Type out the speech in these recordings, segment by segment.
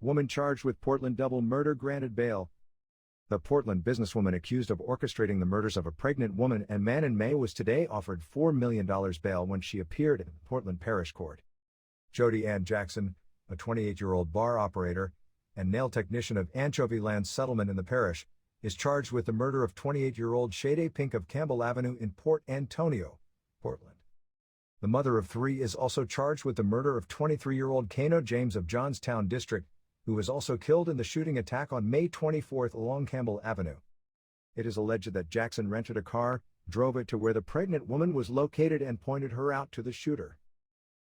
Woman charged with Portland double murder granted bail. The Portland businesswoman accused of orchestrating the murders of a pregnant woman and man in May was today offered $4 million bail when she appeared in Portland Parish Court. Jody Ann Jackson, a 28-year-old bar operator and nail technician of Anchovy Land Settlement in the parish, is charged with the murder of 28-year-old Shade Pink of Campbell Avenue in Port Antonio, Portland. The mother of three is also charged with the murder of 23-year-old Kano James of Johnstown District, who was also killed in the shooting attack on May 24 along Campbell Avenue. It is alleged that Jackson rented a car, drove it to where the pregnant woman was located and pointed her out to the shooter.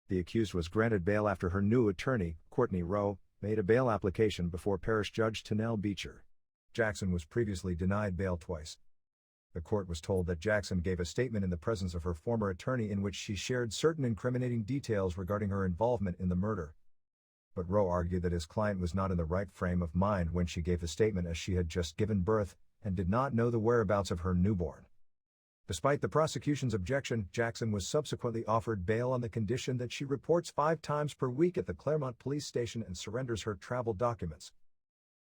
The accused was granted bail after her new attorney, Courtney Rowe, made a bail application before Parish Judge Tanel Beecher. Jackson was previously denied bail twice. The court was told that Jackson gave a statement in the presence of her former attorney in which she shared certain incriminating details regarding her involvement in the murder. But Rowe argued that his client was not in the right frame of mind when she gave the statement as she had just given birth and did not know the whereabouts of her newborn. Despite the prosecution's objection, Jackson was subsequently offered bail on the condition that she reports 5 times per week at the Claremont Police Station and surrenders her travel documents.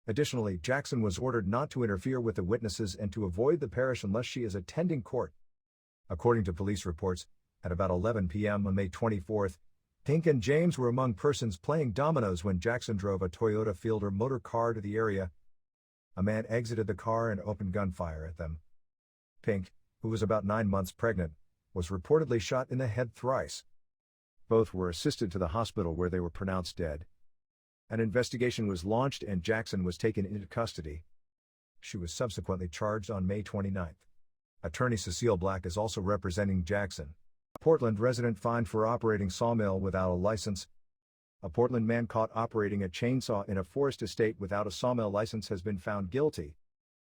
Additionally, Jackson was ordered not to interfere with the witnesses and to avoid the parish unless she is attending court. According to police reports, at about 11 p.m. on May 24, Pink and James were among persons playing dominoes when Jackson drove a Toyota Fielder motor car to the area. A man exited the car and opened gunfire at them. Pink, who was about 9 months pregnant, was reportedly shot in the head thrice. Both were assisted to the hospital where they were pronounced dead. An investigation was launched and Jackson was taken into custody. She was subsequently charged on May 29. Attorney Cecile Black is also representing Jackson. Portland resident fined for operating sawmill without a license. A Portland man caught operating a chainsaw in a forest estate without a sawmill license has been found guilty.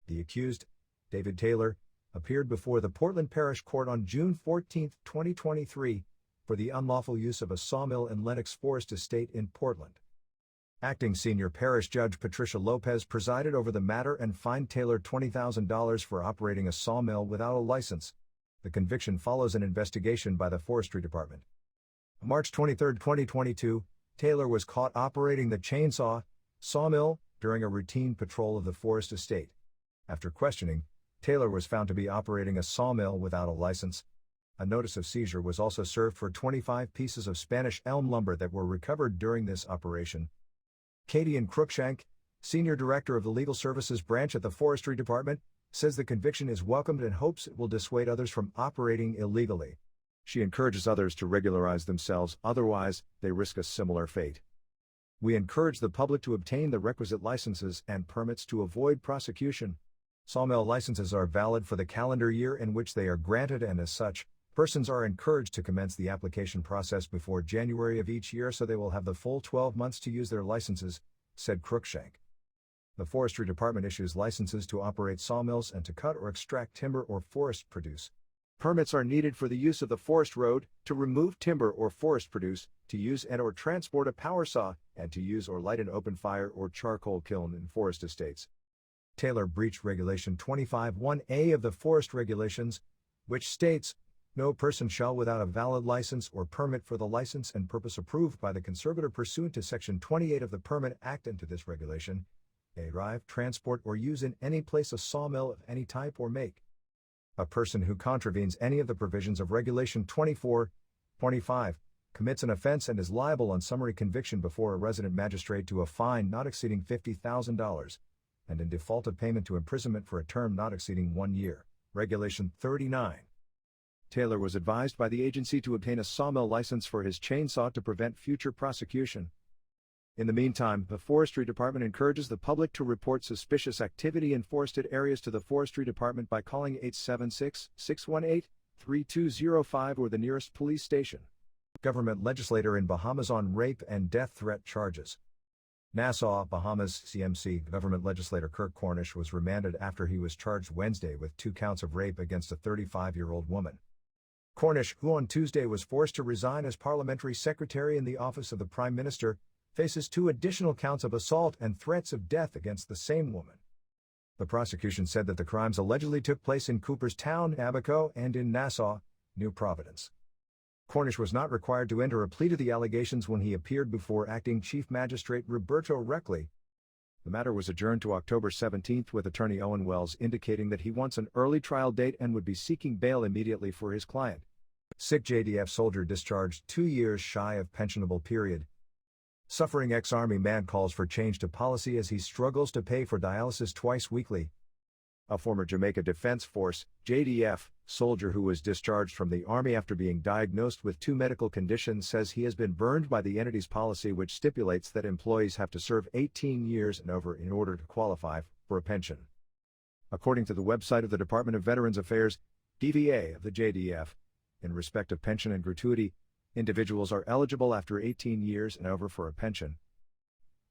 The accused, David Taylor, appeared before the Portland Parish Court on June 14, 2023, for the unlawful use of a sawmill in Lenox Forest Estate in Portland. Acting Senior Parish Judge Patricia Lopez presided over the matter and fined Taylor $20,000 for operating a sawmill without a license. The conviction follows an investigation by the Forestry Department. On March 23, 2022, Taylor was caught operating the chainsaw sawmill during a routine patrol of the forest estate. After questioning, Taylor was found to be operating a sawmill without a license. A notice of seizure was also served for 25 pieces of Spanish elm lumber that were recovered during this operation. Katie Ann Cruikshank, Senior Director of the Legal Services Branch at the Forestry Department, says the conviction is welcomed and hopes it will dissuade others from operating illegally. She encourages others to regularize themselves, otherwise, they risk a similar fate. We encourage the public to obtain the requisite licenses and permits to avoid prosecution. Sawmill licenses are valid for the calendar year in which they are granted, and as such, persons are encouraged to commence the application process before January of each year so they will have the full 12 months to use their licenses, said Cruikshank. The Forestry Department issues licenses to operate sawmills and to cut or extract timber or forest produce. Permits are needed for the use of the forest road, to remove timber or forest produce, to use and or transport a power saw, and to use or light an open fire or charcoal kiln in forest estates. Taylor breached Regulation 25(1)A of the Forest Regulations, which states, "No person shall without a valid license or permit for the license and purpose approved by the conservator pursuant to Section 28 of the Permit Act and to this regulation, drive, transport or use in any place a sawmill of any type or make." A person who contravenes any of the provisions of Regulation 24(25) commits an offense and is liable on summary conviction before a resident magistrate to a fine not exceeding $50,000, and in default of payment to imprisonment for a term not exceeding 1 year. Regulation 39. Taylor was advised by the agency to obtain a sawmill license for his chainsaw to prevent future prosecution. In the meantime, the Forestry Department encourages the public to report suspicious activity in forested areas to the Forestry Department by calling 876-618-3205 or the nearest police station. Government legislator in Bahamas on rape and death threat charges. Nassau, Bahamas, CMC government legislator Kirk Cornish was remanded after he was charged Wednesday with 2 counts of rape against a 35-year-old woman. Cornish, who on Tuesday was forced to resign as parliamentary secretary in the office of the Prime Minister, faces 2 additional counts of assault and threats of death against the same woman. The prosecution said that the crimes allegedly took place in Cooperstown, Abaco, and in Nassau, New Providence. Cornish was not required to enter a plea to the allegations when he appeared before Acting Chief Magistrate Roberto Reckley. The matter was adjourned to October 17 with attorney Owen Wells indicating that he wants an early trial date and would be seeking bail immediately for his client. Sick JDF soldier discharged 2 years shy of pensionable period. Suffering ex-Army man calls for change to policy as he struggles to pay for dialysis twice weekly. A former Jamaica Defense Force, JDF, soldier who was discharged from the Army after being diagnosed with 2 medical conditions says he has been burned by the entity's policy which stipulates that employees have to serve 18 years and over in order to qualify for a pension. According to the website of the Department of Veterans Affairs, DVA of the JDF, in respect of pension and gratuity, individuals are eligible after 18 years and over for a pension.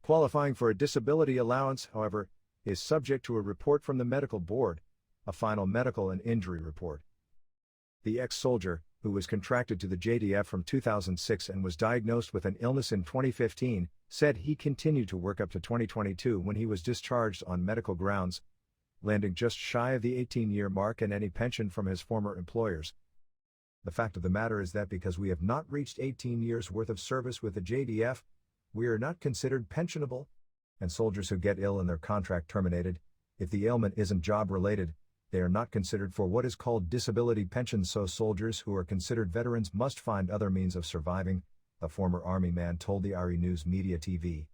Qualifying for a disability allowance, however, is subject to a report from the medical board, a final medical and injury report. The ex-soldier, who was contracted to the JDF from 2006 and was diagnosed with an illness in 2015, said he continued to work up to 2022 when he was discharged on medical grounds, landing just shy of the 18-year mark and any pension from his former employers. The fact of the matter is that because we have not reached 18 years worth of service with the JDF, we are not considered pensionable, and soldiers who get ill and their contract terminated, if the ailment isn't job-related, they are not considered for what is called disability pension, so soldiers who are considered veterans must find other means of surviving, a former Army man told the IRI News Media TV.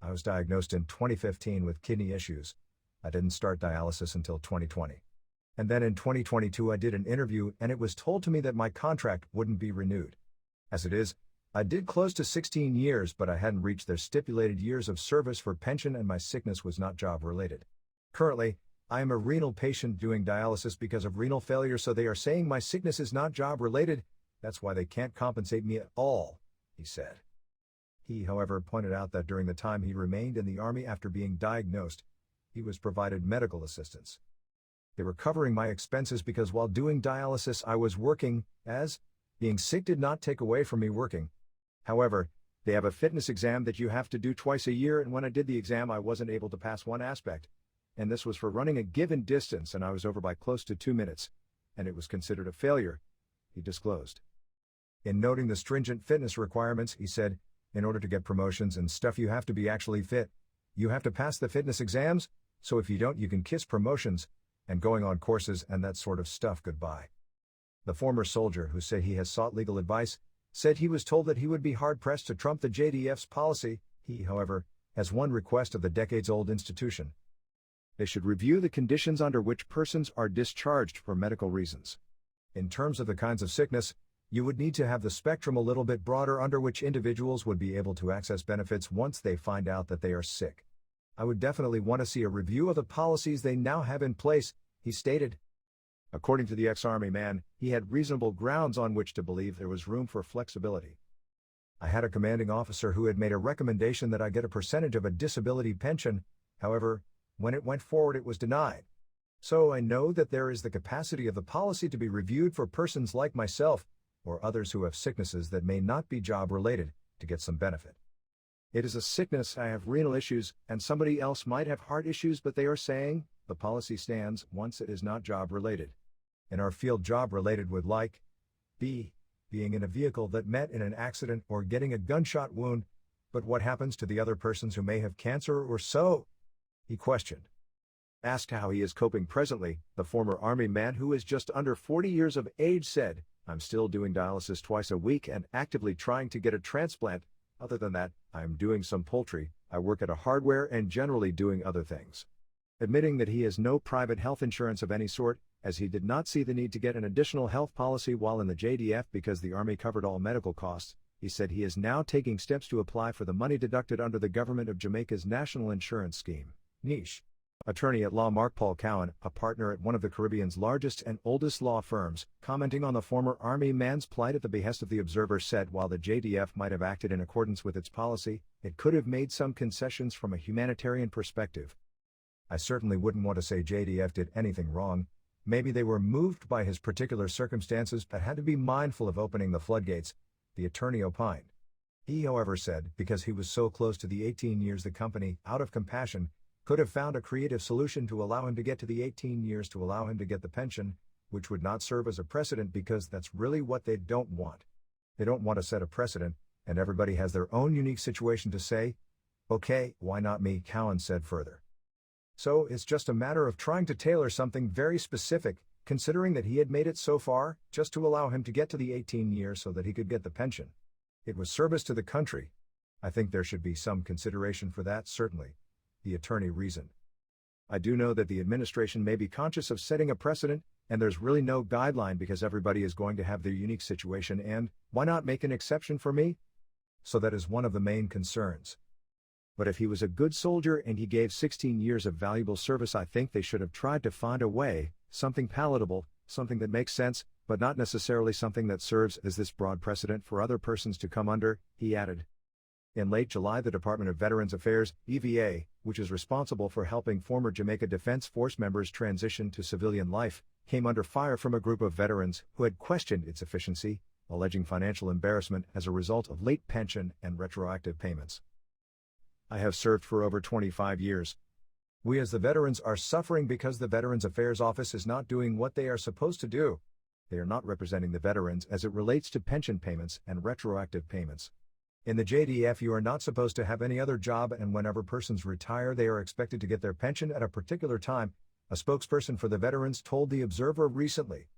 I was diagnosed in 2015 with kidney issues. I didn't start dialysis until 2020. And then in 2022 I did an interview and it was told to me that my contract wouldn't be renewed. As it is, I did close to 16 years, but I hadn't reached their stipulated years of service for pension and my sickness was not job-related. Currently, I am a renal patient doing dialysis because of renal failure, so they are saying my sickness is not job-related, that's why they can't compensate me at all, he said. He, however, pointed out that during the time he remained in the Army after being diagnosed, he was provided medical assistance. They were covering my expenses because while doing dialysis I was working, as being sick did not take away from me working. However, they have a fitness exam that you have to do twice a year, and when I did the exam I wasn't able to pass one aspect, and this was for running a given distance and I was over by close to 2 minutes, and it was considered a failure, he disclosed. In noting the stringent fitness requirements, he said, in order to get promotions and stuff you have to be actually fit. You have to pass the fitness exams, so if you don't you can kiss promotions, and going on courses and that sort of stuff goodbye. The former soldier, who said he has sought legal advice, said he was told that he would be hard-pressed to trump the JDF's policy. He, however, has one request of the decades-old institution. They should review the conditions under which persons are discharged for medical reasons. In terms of the kinds of sickness, you would need to have the spectrum a little bit broader under which individuals would be able to access benefits once they find out that they are sick. I would definitely want to see a review of the policies they now have in place, he stated. According to the ex-Army man, he had reasonable grounds on which to believe there was room for flexibility. I had a commanding officer who had made a recommendation that I get a percentage of a disability pension, however, when it went forward it was denied. So I know that there is the capacity of the policy to be reviewed for persons like myself, or others who have sicknesses that may not be job-related, to get some benefit. It is a sickness, I have renal issues, and somebody else might have heart issues, but they are saying, the policy stands once it is not job-related. In our field, job-related would be being in a vehicle that met in an accident or getting a gunshot wound, but what happens to the other persons who may have cancer or so? He questioned. Asked how he is coping presently, the former Army man, who is just under 40 years of age, said, I'm still doing dialysis twice a week and actively trying to get a transplant. Other than that, I am doing some poultry, I work at a hardware and generally doing other things. Admitting that he has no private health insurance of any sort, as he did not see the need to get an additional health policy while in the JDF because the Army covered all medical costs, he said he is now taking steps to apply for the money deducted under the Government of Jamaica's National Insurance Scheme, NISH. Attorney at law Mark Paul Cowan, a partner at one of the Caribbean's largest and oldest law firms, commenting on the former Army man's plight at the behest of the Observer, said while the JDF might have acted in accordance with its policy, it could have made some concessions from a humanitarian perspective. I certainly wouldn't want to say JDF did anything wrong. Maybe they were moved by his particular circumstances but had to be mindful of opening the floodgates, the attorney opined. He, however, said because he was so close to the 18 years, the company, out of compassion, could have found a creative solution to allow him to get to the 18 years to allow him to get the pension, which would not serve as a precedent because that's really what they don't want. They don't want to set a precedent, and everybody has their own unique situation to say, okay, why not me, Cowan said further. So it's just a matter of trying to tailor something very specific, considering that he had made it so far, just to allow him to get to the 18 years so that he could get the pension. It was service to the country. I think there should be some consideration for that, certainly, the attorney reasoned. I do know that the administration may be conscious of setting a precedent, and there's really no guideline because everybody is going to have their unique situation and, why not make an exception for me? So that is one of the main concerns. But if he was a good soldier and he gave 16 years of valuable service, I think they should have tried to find a way, something palatable, something that makes sense, but not necessarily something that serves as this broad precedent for other persons to come under, he added. In late July, the Department of Veterans Affairs, EVA, which is responsible for helping former Jamaica Defense Force members transition to civilian life, came under fire from a group of veterans who had questioned its efficiency, alleging financial embarrassment as a result of late pension and retroactive payments. I have served for over 25 years. We as the veterans are suffering because the Veterans Affairs Office is not doing what they are supposed to do. They are not representing the veterans as it relates to pension payments and retroactive payments. In the JDF, you are not supposed to have any other job, and whenever persons retire, they are expected to get their pension at a particular time, a spokesperson for the veterans told The Observer recently.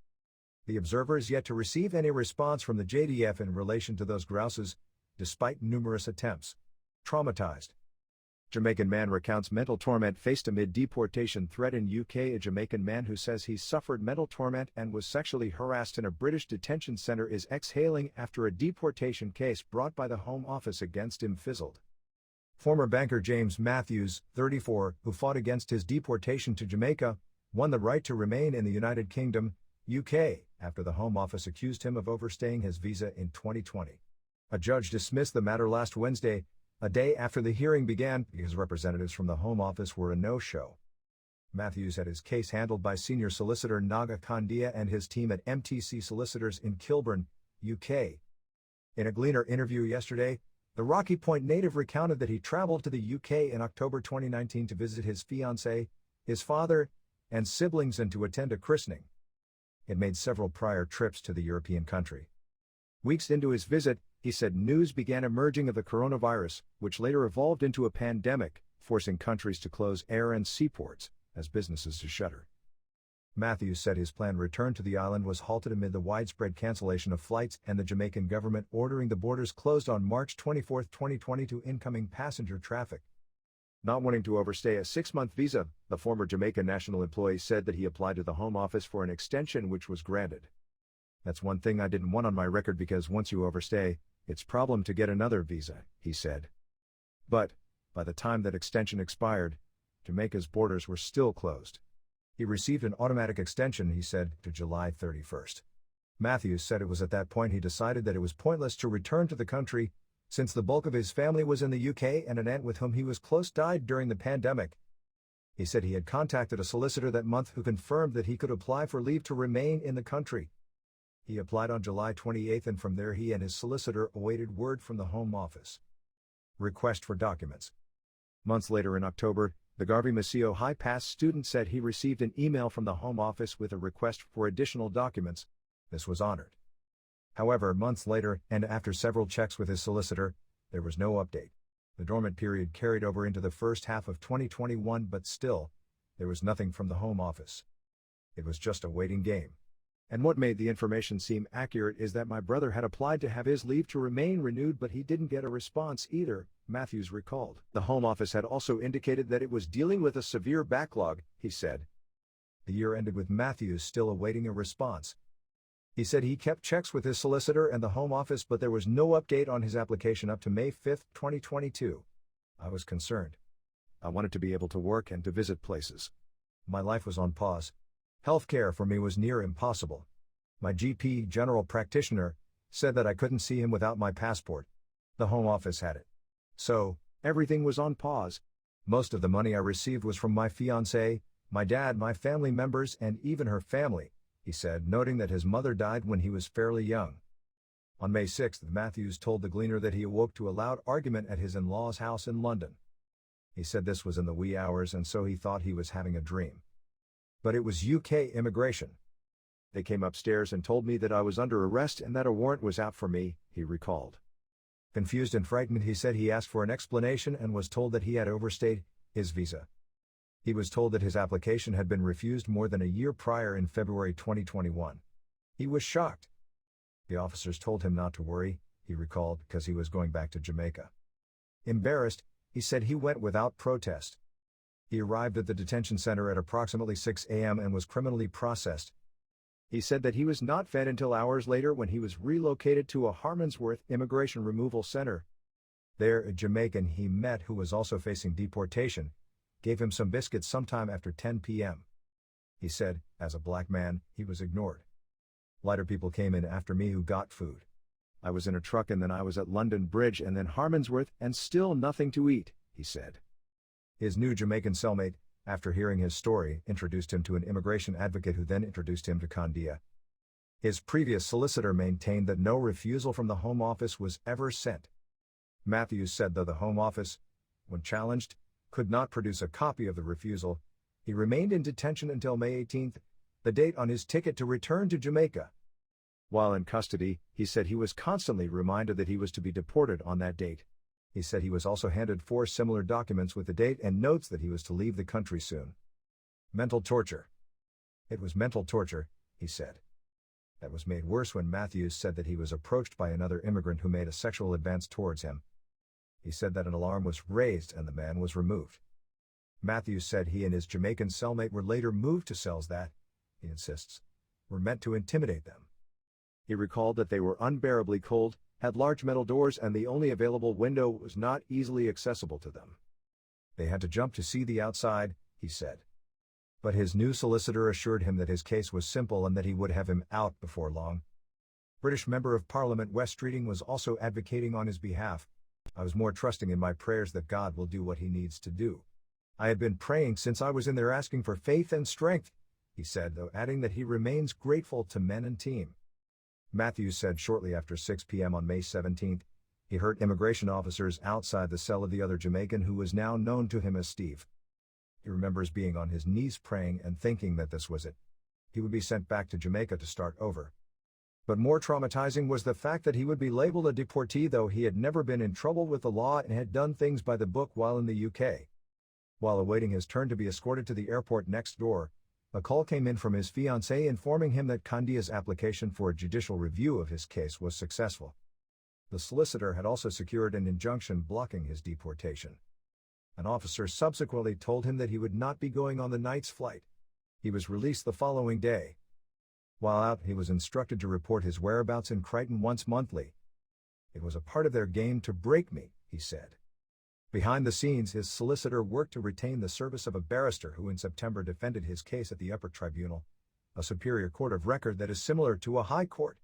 The Observer is yet to receive any response from the JDF in relation to those grouses, despite numerous attempts. Traumatized. Jamaican man recounts mental torment faced amid deportation threat in UK. A Jamaican man who says he suffered mental torment and was sexually harassed in a British detention centre is exhaling after a deportation case brought by the Home Office against him fizzled. Former banker James Matthews, 34, who fought against his deportation to Jamaica, won the right to remain in the United Kingdom, UK, after the Home Office accused him of overstaying his visa in 2020. A judge dismissed the matter last Wednesday, a day after the hearing began, because representatives from the Home Office were a no-show. Matthews had his case handled by senior solicitor Naga Kandia and his team at MTC Solicitors in Kilburn, UK. In a Gleaner interview yesterday, the Rocky Point native recounted that he traveled to the UK in October 2019 to visit his fiancée, his father, and siblings and to attend a christening. He had made several prior trips to the European country. Weeks into his visit, he said news began emerging of the coronavirus, which later evolved into a pandemic, forcing countries to close air and seaports, as businesses to shutter. Matthews said his planned return to the island was halted amid the widespread cancellation of flights and the Jamaican government ordering the borders closed on March 24, 2020 to incoming passenger traffic. Not wanting to overstay a 6-month visa, the former Jamaican national employee said that he applied to the Home Office for an extension which was granted. That's one thing I didn't want on my record because once you overstay, it's a problem to get another visa, he said. But, by the time that extension expired, Jamaica's borders were still closed. He received an automatic extension, he said, to July 31st. Matthews said it was at that point he decided that it was pointless to return to the country, since the bulk of his family was in the UK and an aunt with whom he was close died during the pandemic. He said he had contacted a solicitor that month who confirmed that he could apply for leave to remain in the country. He applied on July 28 and from there he and his solicitor awaited word from the Home Office. Request for documents. Months later in October, the Garvey Maceo High Pass student said he received an email from the Home Office with a request for additional documents. This was honored. However, months later, and after several checks with his solicitor, there was no update. The dormant period carried over into the first half of 2021, but still, there was nothing from the Home Office. It was just a waiting game. And what made the information seem accurate is that my brother had applied to have his leave to remain renewed, but he didn't get a response either, Matthews recalled. The Home Office had also indicated that it was dealing with a severe backlog, he said. The year ended with Matthews still awaiting a response. He said he kept checks with his solicitor and the Home Office, but there was no update on his application up to May 5, 2022. I was concerned. I wanted to be able to work and to visit places. My life was on pause. Healthcare for me was near impossible. My GP, general practitioner, said that I couldn't see him without my passport. The Home Office had it. So, everything was on pause. Most of the money I received was from my fiancée, my dad, my family members, and even her family, he said, noting that his mother died when he was fairly young. On May 6, Matthews told the Gleaner that he awoke to a loud argument at his in-laws' house in London. He said this was in the wee hours and so he thought he was having a dream. But it was UK immigration. They came upstairs and told me that I was under arrest and that a warrant was out for me, he recalled. Confused and frightened, he said he asked for an explanation and was told that he had overstayed his visa. He was told that his application had been refused more than a year prior in February 2021. He was shocked. The officers told him not to worry, he recalled, because he was going back to Jamaica. Embarrassed, he said he went without protest. He arrived at the detention center at approximately 6 a.m. and was criminally processed. He said that he was not fed until hours later when he was relocated to a Harmondsworth Immigration Removal Center. There, a Jamaican he met who was also facing deportation gave him some biscuits sometime after 10 p.m. He said, as a black man, he was ignored. Lighter people came in after me who got food. I was in a truck and then I was at London Bridge and then Harmondsworth and still nothing to eat, he said. His new Jamaican cellmate, after hearing his story, introduced him to an immigration advocate who then introduced him to Candia. His previous solicitor maintained that no refusal from the Home Office was ever sent. Matthews said though the Home Office, when challenged, could not produce a copy of the refusal, he remained in detention until May 18, the date on his ticket to return to Jamaica. While in custody, he said he was constantly reminded that he was to be deported on that date. He said he was also handed 4 similar documents with the date and notes that he was to leave the country soon. Mental torture. It was mental torture, he said. That was made worse when Matthews said that he was approached by another immigrant who made a sexual advance towards him. He said that an alarm was raised and the man was removed. Matthews said he and his Jamaican cellmate were later moved to cells that, he insists, were meant to intimidate them. He recalled that they were unbearably cold, had large metal doors and the only available window was not easily accessible to them. They had to jump to see the outside, he said. But his new solicitor assured him that his case was simple and that he would have him out before long. British Member of Parliament West Streeting was also advocating on his behalf. I was more trusting in my prayers that God will do what he needs to do. I had been praying since I was in there asking for faith and strength, he said, though adding that he remains grateful to men and team. Matthews said shortly after 6 p.m. on May 17, he heard immigration officers outside the cell of the other Jamaican who was now known to him as Steve. He remembers being on his knees praying and thinking that this was it. He would be sent back to Jamaica to start over. But more traumatizing was the fact that he would be labeled a deportee though he had never been in trouble with the law and had done things by the book while in the UK. While awaiting his turn to be escorted to the airport next door, a call came in from his fiancée informing him that Candia's application for a judicial review of his case was successful. The solicitor had also secured an injunction blocking his deportation. An officer subsequently told him that he would not be going on the night's flight. He was released the following day. While out, he was instructed to report his whereabouts in Crichton once monthly. It was a part of their game to break me, he said. Behind the scenes, his solicitor worked to retain the service of a barrister who in September defended his case at the upper tribunal, a superior court of record that is similar to a high court.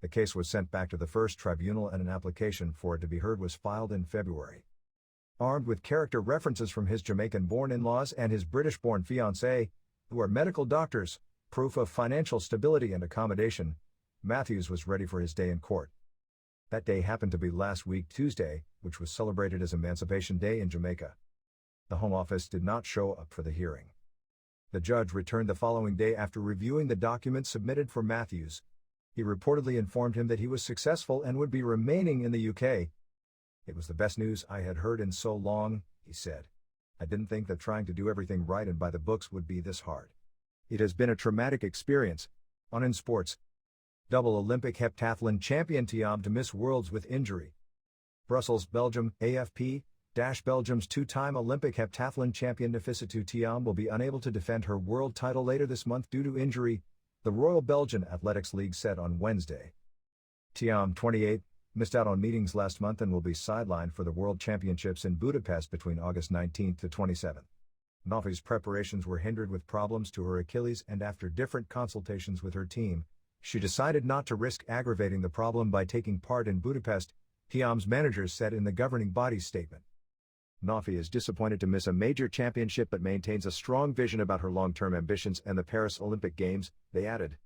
The case was sent back to the first tribunal and an application for it to be heard was filed in February. Armed with character references from his Jamaican-born in-laws and his British-born fiancée, who are medical doctors, proof of financial stability and accommodation, Matthews was ready for his day in court. That day happened to be last week Tuesday, which was celebrated as Emancipation Day in Jamaica. The Home Office did not show up for the hearing. The judge returned the following day after reviewing the documents submitted for Matthews. He reportedly informed him that he was successful and would be remaining in the UK. It was the best news I had heard in so long, he said. I didn't think that trying to do everything right and by the books would be this hard. It has been a traumatic experience. On in sports. Double Olympic heptathlon champion Thiam to miss Worlds with injury. Brussels, Belgium, AFP, Belgium's two-time Olympic heptathlon champion Nafissatou Thiam will be unable to defend her world title later this month due to injury, the Royal Belgian Athletics League said on Wednesday. Thiam, 28, missed out on meetings last month and will be sidelined for the World Championships in Budapest between August 19 to 27. Nafi's preparations were hindered with problems to her Achilles and after different consultations with her team, she decided not to risk aggravating the problem by taking part in Budapest, Thiam's managers said in the governing body's statement. Nafi is disappointed to miss a major championship but maintains a strong vision about her long-term ambitions and the Paris Olympic Games, they added.